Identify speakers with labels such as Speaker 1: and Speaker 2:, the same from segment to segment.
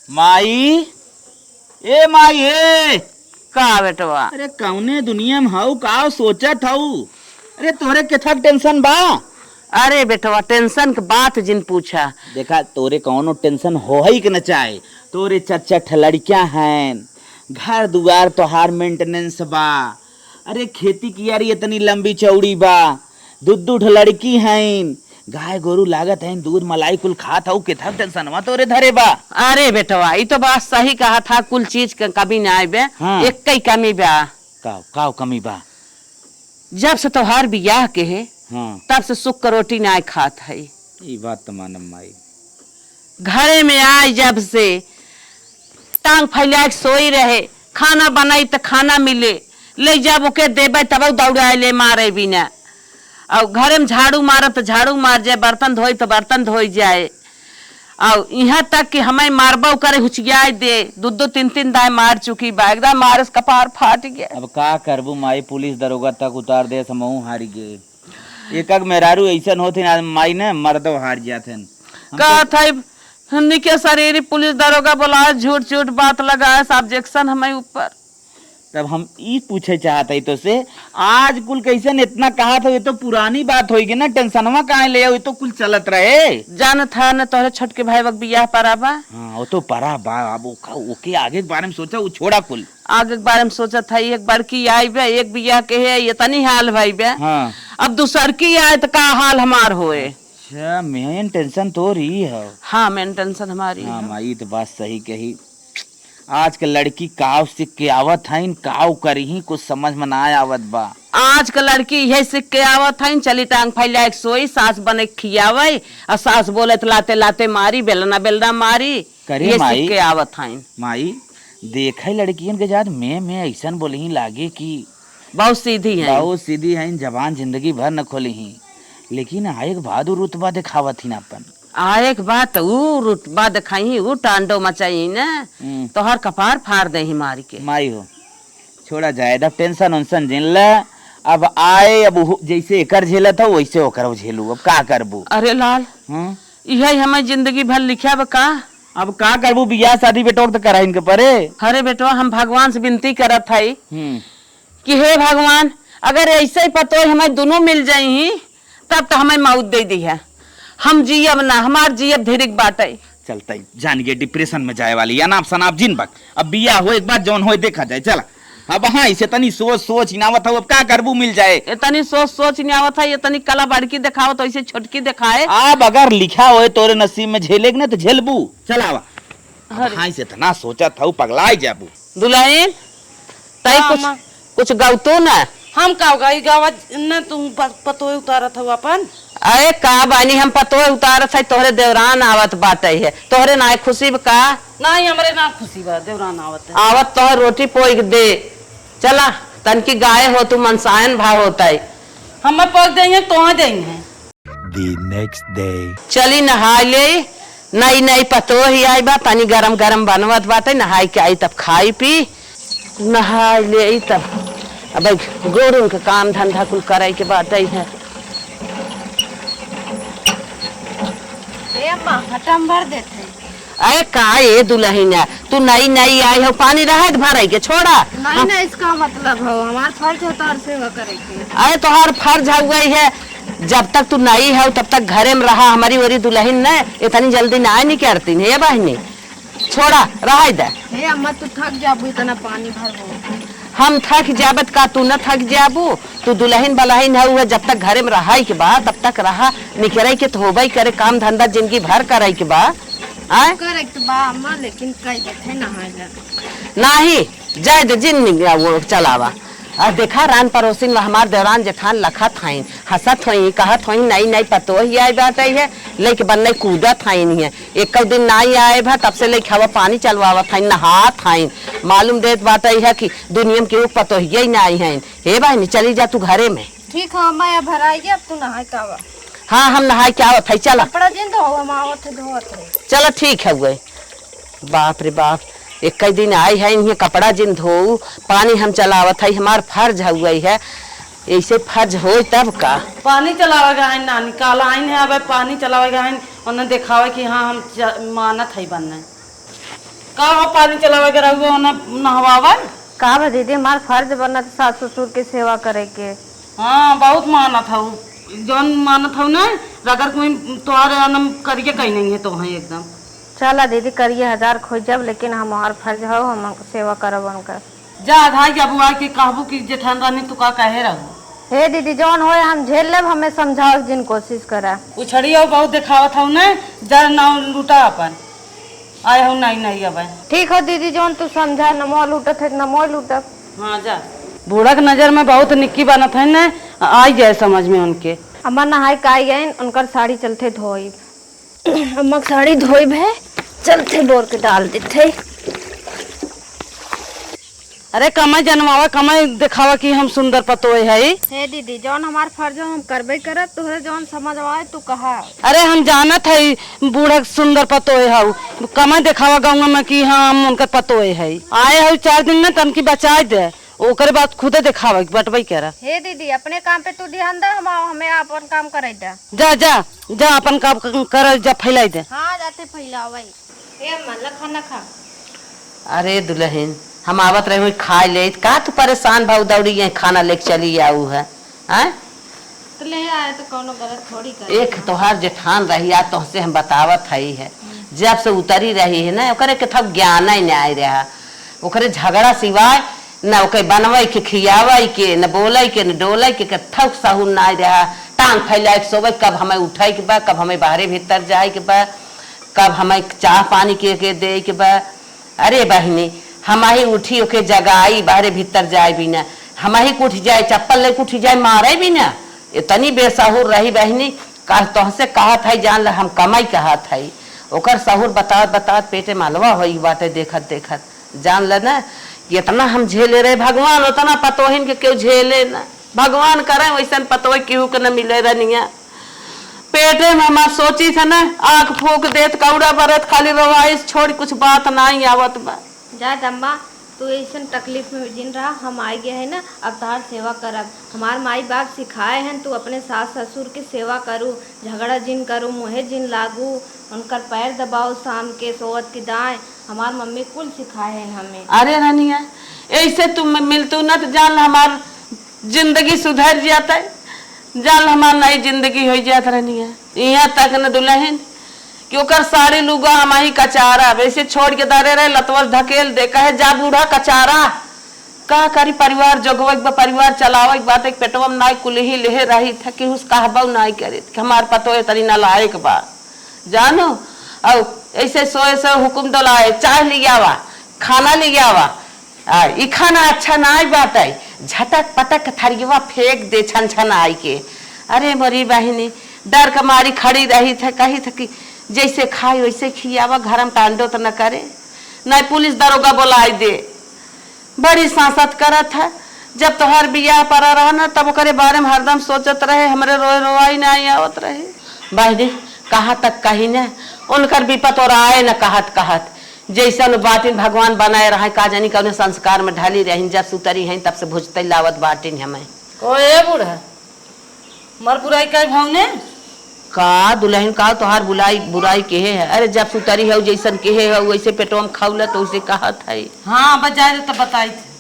Speaker 1: माई ए माई ए
Speaker 2: का बेटवा?
Speaker 1: अरे कौने दुनिया में हाउ का सोचत हाउ? अरे तोरे केथक टेंशन बा?
Speaker 2: अरे बेटवा टेंशन के बात जिन पूछा।
Speaker 1: देखा तोरे कौनो टेंशन हो ही के न चाहे। तोरे चट लड़कियां हैं, घर दुआर तोहार मेंटेनेंस बा। अरे खेती की यार इतनी लंबी चौड़ी बा, दूध लड़की हैं, गाय गोरू लागत है, दूध मलाई कुल खात हूँ, कितना टेंशन हुआ तोरे धरे बा।
Speaker 2: अरे बेटवा ये तो बात सही कहा था, कुल चीज का कभी ना आए बे।
Speaker 1: हाँ।
Speaker 2: एक कई कमी बा।
Speaker 1: काव कमी बा?
Speaker 2: जब से त्योहार बियाह के है
Speaker 1: हाँ।
Speaker 2: तब से सुख का रोटी ना खात है।
Speaker 1: ये बात तो मानम माई।
Speaker 2: घरे में आए जब से टांग फैला के सोई रहे, खाना बनाई तो खाना मिले, ले जब ओके देबे तब दौड़ाए ले मारे बिना। और घरे में झाड़ू मारे तो झाड़ू मार जाए, बर्तन धोई तो बर्तन धोई जाए। और यहाँ तक कि हमें मारबो करे हुचियाई दे, दो तीन दाए मार चुकी बा, एकदम मारस कपार फाट गया।
Speaker 1: अब का करबू माई, पुलिस दरोगा तक उतार दे समूह हारी गे। एक मेहरारू ऐसा होते ना माई ने मर्दो हार जाते।
Speaker 2: का था के शरीर पुलिस दरोगा बोला, झूठ झूठ बात लगाया, ऑब्जेक्शन हमें ऊपर।
Speaker 1: तब हम ई पूछे चाहते तो से आज कुल कैसे इतना कहा था, ये तो पुरानी बात होगी ना, टेंशनवा काहे ले ये तो कुल चलत रहे।
Speaker 2: जान था न तोहरे छोटके भाई वक्त बियाह परा बा।
Speaker 1: हाँ वो तो परा बा, अब ओके आगे के बारे में सोचा, वो छोड़ा कुल
Speaker 2: आगे के बारे में सोचा था। एक बड़की आई बे, एक बियाह के है, ये तनी हाल भाई बे।
Speaker 1: हाँ।
Speaker 2: अब दूसर की आए तो का हाल हमार होए।
Speaker 1: अच्छा मेन टेंशन तो रही है।
Speaker 2: हाँ मेन टेंशन हमारी।
Speaker 1: हाँ माई तो बात सही कही। आज के लड़की काव सीख के आवत है, काव करी कुछ समझ में ना आवत बा।
Speaker 2: आज के लड़की यही सीख के आवत है, चली टांग फैला के सोई, सास बने खियावे और सास बोले तो लाते लाते मारी, बेलना बेलना मारी।
Speaker 1: करे माई
Speaker 2: सीख के आवत है।
Speaker 1: माई देखे लड़कियन के जात मैं ऐसा बोले ही लागे कि
Speaker 2: बहुत सीधी है,
Speaker 1: बहुत सीधी है, जबान जिंदगी भर न खोली ही, लेकिन आए बहादुर रुतबा दिखावत ही ना अपन।
Speaker 2: आए के बात ऊ रुतबा दिखाई, ऊ टांडो मचाई ना, तो हर कपार फाड़ दे ही मारी के।
Speaker 1: माई हो छोड़ा जाए, अब टेंशन उनसन झेल ला। अब आए अब जैसे एकर झेला था वैसे ओकर झेलू, अब का करबू?
Speaker 2: अरे लाल यही हमें जिंदगी भर लिखा बा का।
Speaker 1: अब का करबू, बियाह शादी बेटोर तो करा इनके परे।
Speaker 2: अरे बेटवा हम भगवान से विनती करत है कि हे भगवान, अगर ऐसे ही पतो हमें दोनों मिल जाई तब तो हमें मौत दे दी है, हम जियब ना, हमार जियब धीरिक बाटे।
Speaker 1: चलता जान गए डिप्रेशन में जाए वाली या नाप सनाप जिन बक। अब बिया हो एक बार जौन हो देखा जाए। चला अब हाँ इसे तनी सोच इनावत हो, अब का करबू मिल जाए।
Speaker 2: इतनी सोच नहीं आवत है, इतनी कला बड़की दिखावत ऐसे छोटकी दिखाए।
Speaker 1: अब अगर लिखा हो तोरे नसीब में झेलेग ना तो झेलबू। चला हाँ इसे इतना सोचा था पगलाई जाबू।
Speaker 2: दुल्हन तई कुछ गौतो ना।
Speaker 3: हम का गई गावत न तुम पतो उतारत हो अपन।
Speaker 2: अरे का बानी हम पतो उतारत है, तोहरे देवरान आवत बाटे है, तोहरे ना खुशी का
Speaker 3: नहीं हमरे ना खुशी बा, देवरान आवत है।
Speaker 2: आवत तोहर रोटी पोई दे। चला तन की गाय हो तू मनसायन भाव होता है,
Speaker 3: हमें पक देंगे तो देंगे।
Speaker 4: The next day.
Speaker 2: चली नहाई ले, नई नई पतो ही आई बा, तनी गरम गरम बनवत बाटे, नहाई के आई तब खाई पी, नहाई ले तब अब गोरू के काम धंधा कुल करे के बाटे है।
Speaker 5: हटम भर देते।
Speaker 2: अरे का ये दुल्हन तू नई नई आई हो, पानी रहा भराई के छोड़ा।
Speaker 5: नहीं नहीं इसका मतलब हो हमारा फर्ज होता है सेवा करे के।
Speaker 2: अरे तोहार फर्ज हो गई है, जब तक तू नई है तब तक घरे में रहा, हमारी ओरी दुल्हन ने इतनी जल्दी ना नहीं करती है बहनी, छोड़ा रहा दे।
Speaker 5: हे अम्मा तू थक जाबू, इतना पानी भरबो।
Speaker 2: हम थक जाबत का तू न थक जाबू? तू दुल्हन बलहन है, जब तक घरे में रहा के बाद तब तक रहा, निकरे के तो होबई करे, काम धंधा जिंदगी भर करे के बाद
Speaker 5: करे तो बा अम्मा, लेकिन कई देते नहाए
Speaker 2: नहीं जाए दे जिन वो चलावा। और देखा रान पड़ोसी में हमार देवरान जेठान लखत हईन, हंसत हई, कहत हई नई नई पतो ही आई बात है, लेके बनने कूदत हईन है। एक दिन नाई आए भा तब से लेके हवा पानी चलवावत हईन, नहात हईन, मालूम देत बात है कि दुनिया में केहू पतो ही ना आई हईन। हे बहनी चली जा तू घरे में।
Speaker 5: ठीक है अम्मा, अब भराइए, अब तू नहाए का।
Speaker 2: हाँ हम नहाए के आवत है, चला
Speaker 5: कपड़ा जिन धो हम आवत है धोत है।
Speaker 2: चलो ठीक है हुए। बाप रे बाप, एक कई दिन आई है इन्हें कपड़ा जिन धो, पानी हम चलावत है, हमार फर्ज हुआ है, ऐसे फर्ज हो तब का।
Speaker 3: पानी चलावेगा है नानी, काला आइन है, अब पानी चलावेगा है, उन्हें दिखावे कि हाँ हम मानत है बनने। का हो पानी चलावे के रहो ना नहवावन।
Speaker 5: का बा दीदी हमार फर्ज बनत सास ससुर के सेवा करे के।
Speaker 3: हाँ बहुत मानत हूँ, जौन मानत हूँ ना अगर कोई तुम्हारे अनम करिए कहीं नहीं है तो वहाँ एकदम।
Speaker 5: चला दीदी करिए 1000 खोजब, लेकिन हमार फर्ज हो हम सेवा करब उनकर।
Speaker 3: जा आधा के बुआ के कहबू कि जेठान रानी तू का कहे रहो।
Speaker 5: हे दीदी जौन होए हम झेल लेब, हमें समझाओ जिन कोशिश करा।
Speaker 3: उछड़ियो बहुत दिखावत हूँ ना, जर नाव लूटा अपन आए हूँ नहीं नहीं अब।
Speaker 5: ठीक हो दीदी जौन तू समझा, न मोह लूटत है न मोह लूटब।
Speaker 3: हाँ जा, बूढ़ा के नजर में बहुत निक्की बनत है ना, आई जाए समझ में उनके।
Speaker 5: अम्मा नहाई का आई गए, उनकर साड़ी चलते धोई। अम्मा साड़ी धोई है, चलते बोर के डाल देते।
Speaker 3: अरे कमाई जनवावा, कमाई दिखावा कि हम सुंदर पतोय है।
Speaker 5: हे दीदी जौन हमार फर्ज हो हम करबे करब, तोहरे जौन समझ आए तू कहा।
Speaker 3: अरे हम जानत है बूढ़ा सुंदर पतोय है, कमाई दिखावा गाँव में कि हम उनका पतोय है। आए है 4 दिन में तनकी बचाए दे, ओकरे बाद खुदे दिखावा बटबई करा।
Speaker 5: हे दीदी अपने काम पे तू ध्यान दे, हम हमें अपन काम करे दे।
Speaker 3: जा जा जा अपन काम कर, जा फैलाई दे।
Speaker 5: हाँ जाते फैलावई। हे अम्मा ला खाना खा।
Speaker 2: अरे दुल्हन हम आवत रहे खाए ले, का तू परेशान भाव दौड़ी यहाँ खाना लेके चली आऊ है।
Speaker 5: तो ले आए तो कोनो गलत थोड़ी कर।
Speaker 2: एक तोहार जेठान रही आ तुहसे हम बतावत है, जब से उतरी रही है ना ओकरे के थब ज्ञान ही नहीं आई रहा। ओकरे झगड़ा सिवाय न ओके बनवाई के खियावाई के न बोले के न डोले के थक सहून ना आई रहा। टांग फैला के सोवे, कब हमें उठाई के बा, कब हमें बाहरे भीतर जाए के बा, कब हमें चाह पानी के दे के बा। अरे बहनी हमाही उठी ओके जगाई बाहरे भीतर जाए भी ना, हमाही उठ जाए चप्पल लेके उठ जाए मारे भी ना। इतनी बेसहुर रही बहनी, कल तुहसे कहत है जान ल हम कमाई कहत है। ओकर सहूर बतावत बतावत पेटे मालवा हो बाटे देखत देखत जान ल ना इतना हम झेले रहे। भगवान उतना पतोहिन के क्यों झेले ना, भगवान करे वैसन पतोह केहू के न मिले रनिया। पेटे में हमार सोची था ना आँख फूक देत कौड़ा बरत खाली रवाइश छोड़ कुछ बात नहीं आवत बा।
Speaker 5: जा दम्मा तू ऐसा तकलीफ में जिन रहा, हम आए गए है ना अब तार सेवा करब। हमार माई बाप सिखाए हैं तू अपने सास ससुर की सेवा करू, झगड़ा जिन करू, मुहे जिन लागू, उनकर पैर दबाओ, शाम के सोवत की दाएं, हमार मम्मी कुल सिखाए हैं हमें।
Speaker 3: अरे रानिया ऐसे तुम मिलतू ना तो जान हमार जिंदगी सुधर जाता है, जान हमार नई जिंदगी हो जात रानिया। यहाँ तक न दुल्हन कि ओकर साड़ी लुगा हमारी कचारा वैसे छोड़ के दारे रहे लतवर धकेल दे, कहे जा बूढ़ा कचारा का करी परिवार जोगवक बा, परिवार चलावक बात एक पेटवा में नाई कुलही लेहे रही था कि उस कहबौ नाई करे हमार पतो तरी न लायक बा जानो। और ऐसे सोए से हुकुम दलाए चाय ले आवा, खाना ले आवा, ई खाना अच्छा ना बात है, झटक पटक थरियवा फेंक दे छन छन आई के। अरे मोरी बहिनी डर के मारी खड़ी रही थे, कही था कि जैसे खाई वैसे खियावा, घर में टांडो तो न करे, न पुलिस दरोगा बुलाई दे। बड़ी सांसत करत है, जब तोहर बियाह पर रहा ना तब ओकरे बारे में हरदम सोचत रहे, हमरे रोए रोवाई नहीं आवत रहे। बहनी कहाँ तक कही न उनकर विपत और आए न कहत कहत जैसा बाटिन भगवान बनाए रहा का जानी कौन संस्कार में ढली रही, जब सुतरी है तब से भुजते लावत बाटिन हमें। ओए बूढ़ा मर बुराई का भाव ने
Speaker 2: का दुल्हन का तोहार बुलाई बुराई केहे है। अरे जब सुतरी है जैसन केहे है वैसे पेटो में खाउला तो उसे कहत है।
Speaker 3: हाँ बजाए तो बताई थे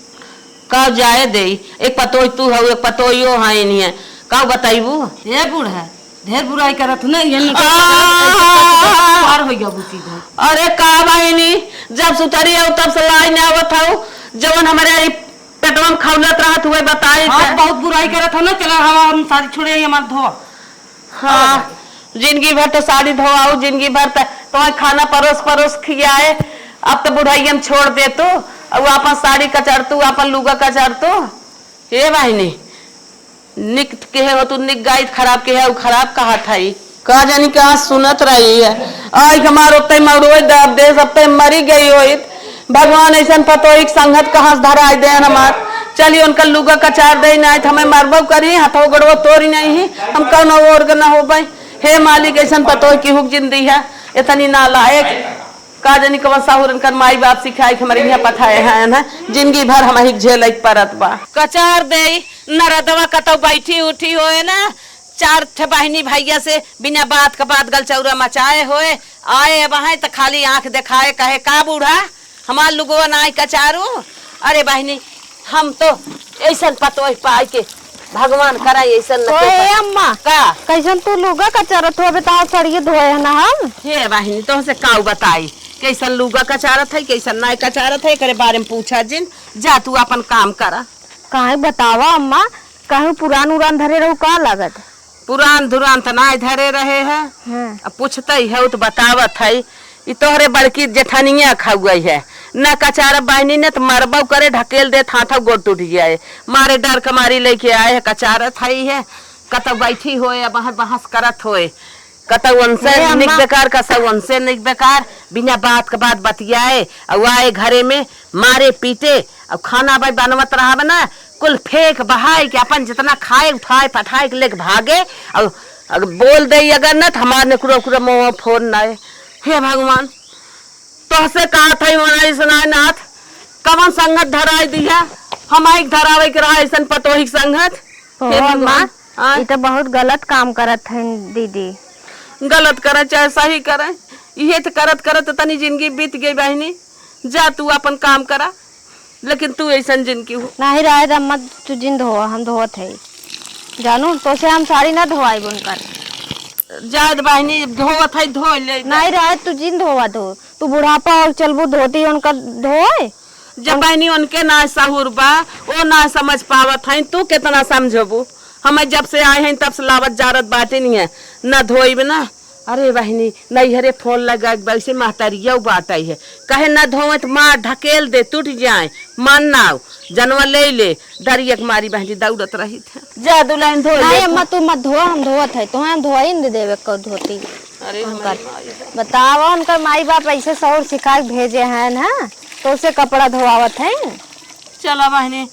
Speaker 2: का जाए दे, एक पतोई तू है एक पतोइयो है नहीं है, का बताइबू।
Speaker 3: ये बूढ़ा ढेर बुराई करत ना ये पार हो गया बुसी।
Speaker 2: अरे का बहिनी जब सुतरी है तब से लाई न आवत हूँ, जवन हमारे पेटवा में खाउलत रहत हुए बताई।
Speaker 3: हाँ बहुत बुराई करत हो ना, चलो हम सारी छोड़े हमार धो।
Speaker 2: हाँ जिंदगी भर तो साड़ी धोआऊ, जिंदगी भर तो खाना परोस परोस खियाए, अब तो बुढ़ाई हम छोड़ दे तो अब अपन साड़ी कचर तू अपन लुगा कचर तो। ये बहिनी निक के हो तू निक गाय खराब के है खराब कहा था का जानी कहाँ सुनत रही है। आज हमारे उतने मरोए दब दे सब मरी गई हो, भगवान ऐसा पतोई संगत कहाँ धरा दे हमार। चलिए उनका लुगा कचार दे नहीं तो हमें मरबो करी हाथों गड़बो तोड़ी नहीं है, हम कौन और न हो भाई। हे मालिक ऐसा पतोई की हुक जिंदगी है इतनी नालायक का जानी कवन साहुरन कर माई बाप सिखाई हमारे यहाँ पठाए हैं ना, जिंदगी भर हमारी झेल परत बा। कचार दे नरदवा कतौ बैठी उठी होए ना, 4 ठे बहनी भैया से बिना बात का बात गल चौरा मचाए होए आए वहां तो खाली आंख दिखाए कहे का बूढ़ा
Speaker 3: हमार लुगवा नाई कचारू। अरे बहनी हम तो ऐसा पतो पाई के भगवान करा ऐसा
Speaker 5: ओए अम्मा
Speaker 3: का
Speaker 5: कैसन तू लुगा कचरत हो बताओ सड़िए धोए है ना हम।
Speaker 3: हे बहनी तो से काऊ बताई कैसन लुगा कचारत है कैसन नाई कचारत है करे बारे में पूछा जिन। जा तू अपन काम करा।
Speaker 5: काहे बतावा अम्मा कहूँ पुरान उरान धरे रहू का लागत।
Speaker 3: पुरान धुरान तो नाई धरे रहे है।
Speaker 5: हाँ।
Speaker 3: अब पूछते है तो बतावत है ई तोहरे बड़की जेठानिया खाई है न कचार बहनी ने तो मरबो करे ढकेल दे था गोड़ टूट जाए मारे डर कमारी लेके आए है कचारत है कतौ बैठी होए बहस बहस करत होए कतौ उनसे निक बेकार कसौ उनसे निक बेकार बिना बात के बात बतियाए और आए घरे में मारे पीटे और खाना भाई बनवत रहा ना कुल फेंक बहाए के अपन जितना खाए उठाए पठाए के लेके भागे और अगर बोल दे अगर न हमारे ने कुरो मोह फोन ना हे भगवान तो से कहा था मनाई सुनाए नाथ कवन संगत धराई दिया हमारी धरावे के रहा ऐसा पतोही संगत। हे भगवान
Speaker 5: ये तो बहुत गलत काम करत है दीदी।
Speaker 3: गलत करे चाहे सही करे ये तो करत करत तनी जिंदगी बीत गई बहनी। जा तू अपन काम करा लेकिन तू ऐसा जिंदगी हो
Speaker 5: नहीं रहे अम्मा तू जिन धो हम धोत है जानू तो से हम साड़ी ना धोआई बुनकर।
Speaker 3: जाद बहनी धोवत है धो ले
Speaker 5: नहीं रहे तू जिन धोवा धो तू बुढ़ापा और चलबू धोती उनका धोए।
Speaker 3: जब बहनी उनके ना सहूर बा वो ना समझ पावत है तू कितना समझबू। हमें जब से आए हैं तब से लावत जारत बाटे नहीं है न धोइब ना। अरे बहनी नहीं हरे फोन लगा वैसे महतरिया बाटा है कहे न धोवे तो मार ढकेल दे टूट जाए मन ना जनवा ले ले डरिया के मारी बहनी दौड़त रही थे। जा दुल्हन धो
Speaker 5: नहीं अम्मा तू मत धो हम धोत है तो हम धोई नहीं देवे को धोती।
Speaker 3: अरे
Speaker 5: बतावा उनका माई बाप ऐसे सौर सिखा के भेजे हैं ना तो उसे कपड़ा धोआवत है।
Speaker 3: चला बहनी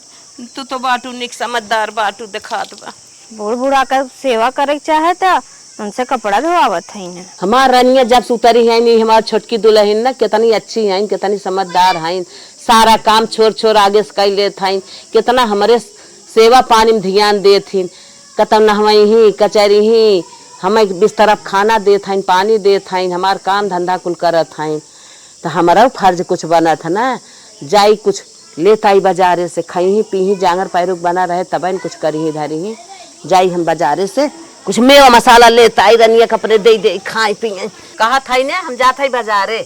Speaker 3: तू तो बाटू निक समझदार बाटू दिखात बा।
Speaker 5: बूढ़ बूढ़ा कर सेवा करे चाहे तो उनसे कपड़ा धोआवत है ना।
Speaker 3: हमार रानिया जब सुतरी है नहीं हमार छोटकी दुल्हन ना कितनी अच्छी है कितनी समझदार है सारा काम छोड़ छोड़ आगे से कर लेत है कितना हमारे सेवा पानी में ध्यान देत थी कतम नहवाई ही कचहरी ही हमें बिस्तर खाना देत है पानी देत है हमार काम धंधा कुल करत है तो हमारा फर्ज कुछ बना था ना जाई कुछ लेत आई बाजारे से खाई ही पी ही जांगर पैरुक बना रहे तब कुछ करी ही धरी ही जाई हम बाजारे से कुछ मेवा मसाला लेता आई रनिया कपड़े दे दे खाए पिए कहा था ने हम जाते बाजारे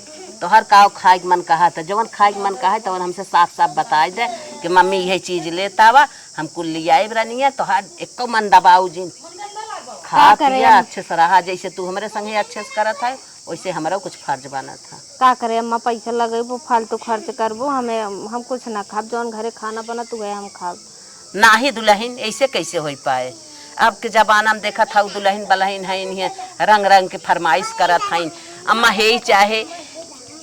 Speaker 3: तो हर काव खाए के मन कहा था जवन खाए के मन कहा तो हमसे साफ साफ बताई दे कि मम्मी यही चीज लेता वा हम कुल ले आई रनिया तो हर एक मन दबाऊ जिन खा पिया अच्छे से रहा जैसे तू हमारे संगे अच्छे से करत है वैसे हमारा कुछ फर्ज बना था।
Speaker 5: का करे अम्मा पैसा लगेबो फालतू खर्च करबो हमें हम कुछ ना खाब जौन घरे खाना बना तू गए हम खाब
Speaker 3: ना ही दुल्हन ऐसे कैसे हो पाए। अब के जमाना में देखा था दुल्हन बलहन है इन्हें रंग रंग के फरमाइश करत है अम्मा है ही चाहे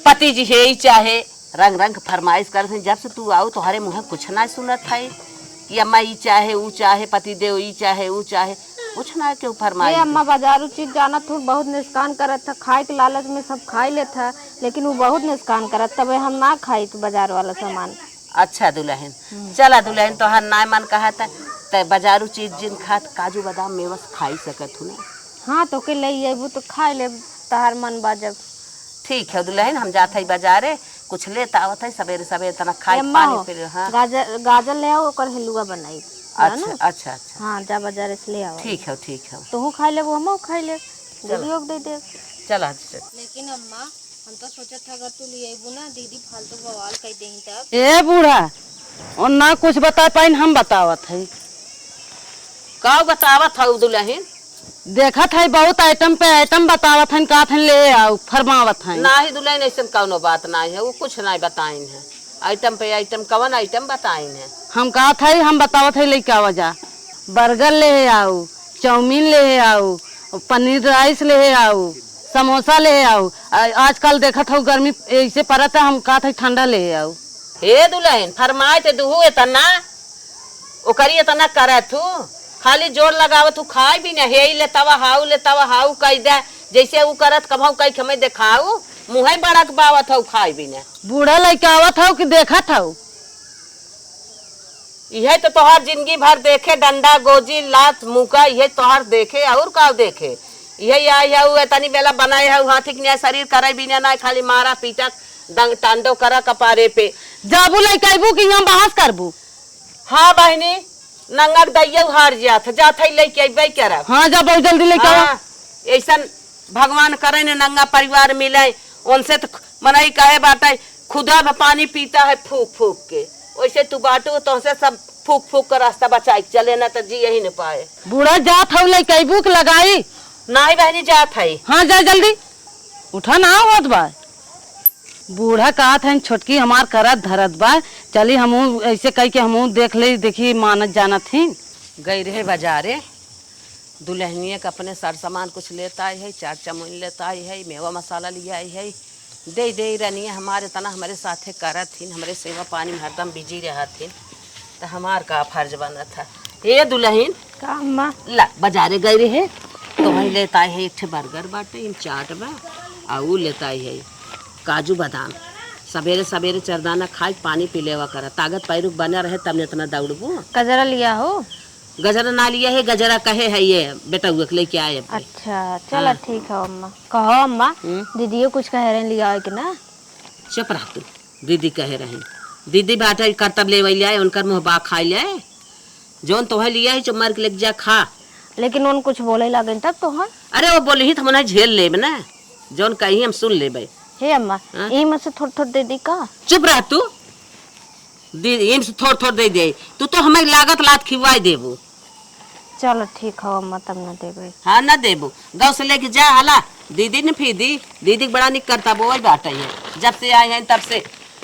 Speaker 3: पति जी है ही चाहे रंग रंग फरमाइश करत है। जब से तू आओ तो हरे मुँह कुछ ना सुनत है कि अम्मा ई चाहे ऊ चाहे पति देव ई चाहे ऊ चाहे कुछ ना क्यों फरमाइश।
Speaker 5: अम्मा बाजारू चीज जाना तू बहुत नुकसान करत था खाए के लालच में सब खाई ले था लेकिन वो बहुत नुकसान करत तब हम ना खाई तो बाजार वाला सामान।
Speaker 3: अच्छा दुल्हन चला दुल्हन तो हर ना मन कहा था ते बाजारू चीज जिन खात काजू बादाम मेवा खाई सकत हूँ।
Speaker 5: हाँ तो के ले अबू तो खाई ले तहार मन बाजब।
Speaker 3: ठीक है दुल्हन हम जाते हैं बाजारे कुछ लेता आवत है सवेरे सवेरे तना खाई पानी पी। हाँ
Speaker 5: गाजर ले आओ ओकर हलवा बनाई।
Speaker 3: अच्छा अच्छा अच्छा
Speaker 5: हाँ जा बाजार से ले आओ।
Speaker 3: ठीक है
Speaker 5: तू खाई ले वो हम खाई ले दीदी दे दे
Speaker 3: चला।
Speaker 5: लेकिन अम्मा हम तो सोचा था अगर तू ले आबू ना दीदी फालतू बवाल कर देंगी तब।
Speaker 2: ए बूढ़ा और ना कुछ बता पाइन हम बतावत है
Speaker 3: का बतावत है दुल्हन
Speaker 2: देखा था बहुत आइटम पे आइटम बतावत है का ले आओ फरमावत है
Speaker 3: ना ही दुल्हन ऐसा कौनो बात ना है वो कुछ ना बताइन है आइटम पे आइटम कवन आइटम बताइन है।
Speaker 2: हम कहा था हम बतावत है लेके वजह बर्गर ले आओ चाउमीन ले आओ पनीर राइस ले आओ समोसा ले आओ आजकल देखा था गर्मी ऐसे पड़ता है हम कहा था ठंडा ले आओ।
Speaker 3: हे दुल्हन फरमाए ते दुहू इतना ओकरी इतना करे तू खाली जोर लगावत तू खाए भी ना हे लेतावा हाउ कह दे जैसे वो करत कभाऊ कह हमें देखाऊ मुँह बड़क बावत हो खाए भी ना।
Speaker 2: बूढ़ा लड़का आवत हो कि देखा था
Speaker 3: यह तो तोहर जिंदगी भर देखे डंडा गोजी लात मुका यह तोहर देखे और का देखे यही आई है तनी बेला बनाए है हाथी के शरीर करे भी ना खाली मारा पीटा दंग तांडव करा कपारे पे।
Speaker 2: जाबू लेके आबू कि हम बहस करबू?
Speaker 3: हाँ बहनी, नंगा दैया हार जात है लेके अबे करब।
Speaker 2: हाँ जा बहुत जल्दी लेके आओ।
Speaker 3: हाँ, ऐसन भगवान करे ने नंगा परिवार मिले, उनसे तो मनाई कहे बाटे खुदा पानी पीता है फूक फूक के, वैसे तू बाटू तो से सब फूक फूक का रास्ता बचा के चले ना तो जी यही न पाए।
Speaker 2: बूढ़ा जात हौ लेके आबू कि लगाई?
Speaker 3: नहीं बहनी जात है।
Speaker 2: हाँ जा जल्दी उठा ना होत बा। बूढ़ा कहत है छोटकी हमार करत धरत बा, चली हमू ऐसे कह के हमू देख ले, देखी मानत जानत ही।
Speaker 3: गई रहे बाजारे, दुल्हनिया का अपने सर सामान कुछ लेता आई है, 4 चमुन लेता आई है, मेवा मसाला लिया आई है, दे रही हमारे तना हमारे साथे करत थी, हमारे सेवा पानी में हरदम बिजी रहा थी, तो हमार का फर्ज बना था। ये दुल्हन
Speaker 5: का अम्मा?
Speaker 3: ला बाजारे गई रहे तो वही लेता आई है, एक ठे बर्गर बाटे, इन चाट बा, और वो लेता आई है काजू बादाम। सवेरे सवेरे चरदाना खाए पानी पी लेवा करा, ताकत पैरुक बना रहे तब ने इतना दौड़बू।
Speaker 5: गजरा लिया हो?
Speaker 3: गजरा ना लिया है, गजरा कहे है ये बेटा हुए लेके आए।
Speaker 5: अच्छा चलो ठीक है अम्मा। कहो अम्मा, दीदी कुछ कह रहे लिया कि ना?
Speaker 3: चुप रह तू, दीदी कहे रहे, दीदी बाटे करतब ले वही आए, उनकर मुँह बा खाई ले, जोन तोहे लिया है जो मर के लेके जा खा।
Speaker 5: लेकिन उन कुछ बोले लगे तब तो। हाँ
Speaker 3: अरे वो बोली ही तो मना झेल लेब ना, जोन कही हम सुन लेबे।
Speaker 5: हे अम्मा, यही में से थोड़ा थोड़ा दे दी का?
Speaker 3: चुप रह तू, दीदी से थोड़ा थोड़ा दे दे, तू तो हमें लागत लात खिवाई देबू।
Speaker 5: चलो ठीक है अम्मा, तब न देबे।
Speaker 3: हाँ न देबू, गाँव से लेके जा हला, दीदी ने फी दी, दीदी बड़ा निक करता वो बाटे है, जब से आए हैं तब से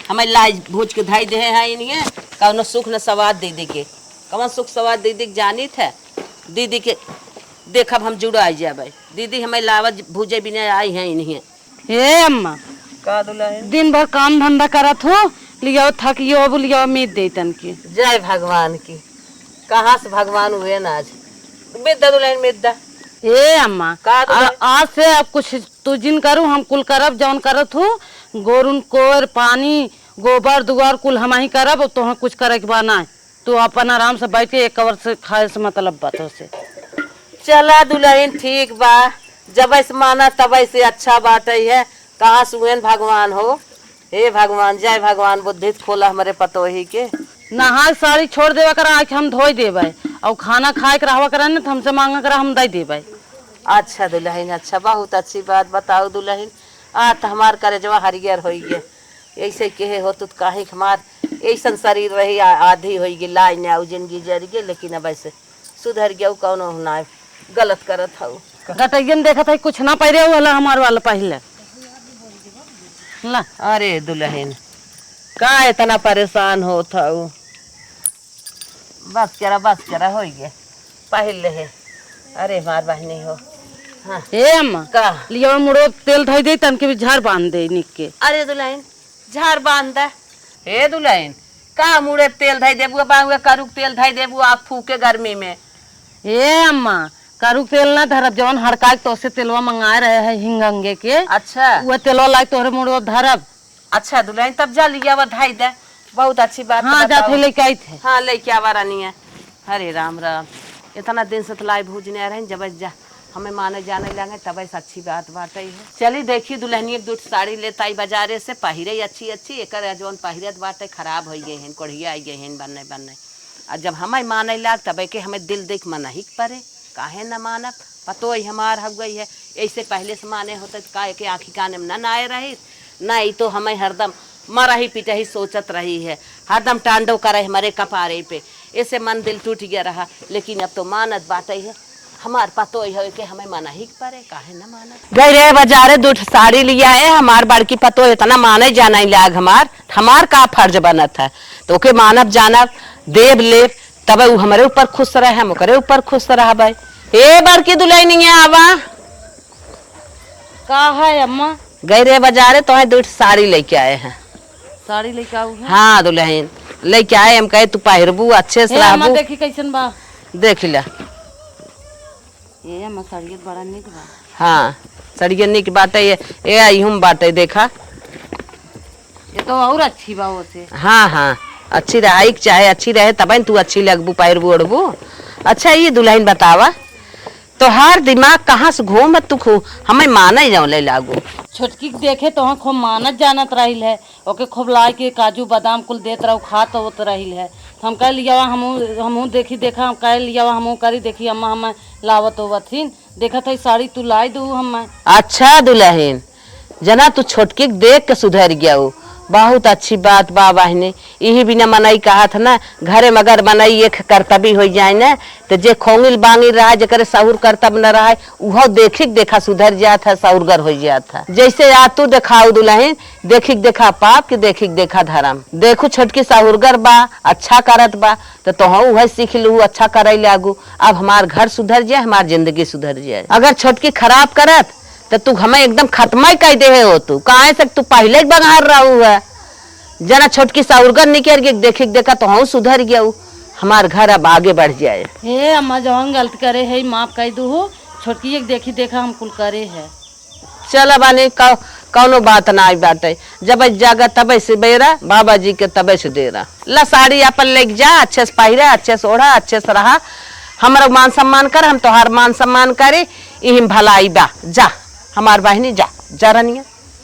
Speaker 3: हमें लाई भूज के धाई दे हैं इन्हें, कौनो सुख न सवाद दीदी के, कौन सुख सवाद दीदी के जानी थे, दीदी के देखब हम जुड़ा जाए, दीदी हमें लावत भूजे बिना आई हैं इन्हें।
Speaker 2: हे अम्मा,
Speaker 3: का दुल्हन
Speaker 2: दिन भर काम धंधा करत हो, लियो थकियो अब लियो मीत दे तन की।
Speaker 3: जय भगवान की, कहाँ से भगवान हुए ना आज मिद्दा दुल्हन मिद्दा।
Speaker 2: ए अम्मा,
Speaker 3: का दुल्हन?
Speaker 2: आज से अब कुछ तू जिन करू हम कुल करब, जौन करत हो गोरुन कोर पानी गोबर दुआर कुल हम ही करब, तो कुछ करे के बा ना, तू अपन आराम से बैठ के एक कवर से खाए से मतलब बातों से।
Speaker 3: चला दुल्हन ठीक बा, जब ऐसे माना तब ऐसे अच्छा बात है, कहाँ से भगवान हो। हे भगवान, जय भगवान, बुद्धि खोला हमारे पतोही के।
Speaker 2: नहा साड़ी छोड़ देवा करा, आके हम धोई देवे, और खाना खाए के रहवा करा न तो हमसे मांगा करा, हम दे देवे।
Speaker 3: अच्छा दुल्हन, अच्छा बहुत अच्छी बात बताओ दुल्हन, आ तो हमार करे जवा हरियर हो गया, ऐसे कहे हो तो काहे हमार ऐसा शरीर वही आधी हो गई, लाई ना जिंदगी जर गई, लेकिन अब ऐसे सुधर गया, कौन ना गलत करत हूँ।
Speaker 2: गटैयन देखा था कुछ ना पहरे वाला हमार वाला पहले ला।
Speaker 3: अरे दुल्हन का इतना परेशान हो था, बस करा हो गया पहले है। अरे मार बहनी हो। हाँ
Speaker 2: ए अम्मा,
Speaker 3: का
Speaker 2: लियो मुड़ो तेल धोई दे तन के भी झाड़ बांध दे निक के।
Speaker 3: अरे दुल्हन झाड़ बांध दे। हे दुल्हन का मुड़े तेल धाई देबू, बांगे करुक तेल धाई देबू, आग फूके गर्मी में।
Speaker 2: ए अम्मा, करुक तेल ना धरब, जौन हड़का तो से तेलवा मंगाए रहे है हिंगंगे के,
Speaker 3: अच्छा
Speaker 2: वो तेलवा लाई तोहरे मुड़ो धरब।
Speaker 3: अच्छा दुल्हन तब जा लिया वो धाई दे, बहुत अच्छी बात।
Speaker 2: हाँ जाते लेके आई थे।
Speaker 3: हाँ लेके आवा रानी है। हरे राम राम, इतना दिन से लाई भूजने आ रहे जब जा हमें माने जाने लगे तब ऐसा अच्छी बात बात है। चली देखी दुल्हनी एक 2 साड़ी लेता आई बाजारे से, पहिरे अच्छी अच्छी, एक जौन पहिरत बाटे खराब हो गए हैं, कोढ़िया आई गए हैं बनने बनने, और जब हमें माने लाग तब के हमें दिल देख मना ही पड़े, काहे न मानब, पतो ही हमार हो गई है, ऐसे पहले से माने होते काहे के आँखी काने में न आए रही, नहीं तो हमें हरदम मरा ही पीटा ही सोचत रही है, हरदम टांडव करे हमारे कपारे पे, ऐसे मन दिल टूट गया रहा। लेकिन अब तो मानत बात है, हमार पतो ही है कि हमें मना ही पड़े, काहे न मानत। गई रे बाजारे 2 साड़ी लिया है, हमार बड़की पतो इतना माने जाना लाग, हमार का फर्ज बनत है, तो के मानब जानब देव ले, तब वो हमारे ऊपर खुश रहे, हम ओकरे ऊपर खुश रह। ए बड़की दुल्हनिया आवा।
Speaker 2: का है अम्मा?
Speaker 3: गई रे बाजारे तो 2 साड़ी लेके आए हैं।
Speaker 2: साड़ी लेके आऊ है?
Speaker 3: हाँ दुल्हन लेके आए, हम कहे तू पहिरबू अच्छे से रहबू।
Speaker 2: देखी कैसन बा,
Speaker 3: देख ला।
Speaker 2: ये अम्मा साड़ी बड़ा निक बा।
Speaker 3: हाँ सड़िया निक बाटे, ये आई हम बाटे देखा,
Speaker 2: ये तो और अच्छी बा वो से।
Speaker 3: हाँ हाँ अच्छी रहे, चाहे अच्छी रहे तब तू अच्छी लगबू पहिरबू ओढ़बू। अच्छा ये दुल्हन बतावा,
Speaker 2: तोहार दिमाग कहाँ से घूम तू हमें माने जाओ ले लागू।
Speaker 3: छोटकी के देखे तो खूब मानत जानत रही है, ओके खूब लाई के काजू बादाम कुल देत रहो खात होत रही है। हम कह लिया हमहू देखी देखा हम कह लिया हमहू करी देखी अम्मा हमें लावत होवथिन देखा था साड़ी तू लाई दू हम।
Speaker 2: अच्छा दुल्हन जना तू छोटकी के देख के सुधर गया हो, बहुत अच्छी बात बा बहने। यही बिना मनाई कहा था ना घरे मगर मनाई एक कर्तव्य हो जाए ना तो जे खोंगिल बांगिल रहा जकर सहूर कर्तव्य न रहा उहो देखी देखा सुधर जात है सहूरगर हो जात है। जैसे आज तू देखाऊ दुल्हन देखी देखा पाप के देखी देखा धर्म। देखू छोटकी सहूरगर बा अच्छा करत बा तो तोह वह सीख लू अच्छा करे लागू। अब हमार घर सुधर जाए हमार जिंदगी सुधर जाए। अगर छोटकी खराब करत तो तू हमें एकदम खत्म ही कह दे हो। तू कहाँ से तू पहले ही बंगार रहू है जना छोटकी साउरगर निकल के देखी देखा तो हम सुधर गया हमार घर अब आगे बढ़ जाए।
Speaker 3: हे अम्मा जवन गलती करे है माफ कह दू हो, छोटकी एक देखी देखा हम कुल करे है।
Speaker 2: चल बानी कौनो बात ना आई बाटे जब जागा तब से बेरा बाबा जी के तब से देरा ला साड़ी अपन लेके जा अच्छे से पहिरा अच्छे से ओढ़ा अच्छे से रहा हमारा मान सम्मान कर हम तोहार मान सम्मान करे यही भलाई बा। जा हमार बहनी जा रनिया।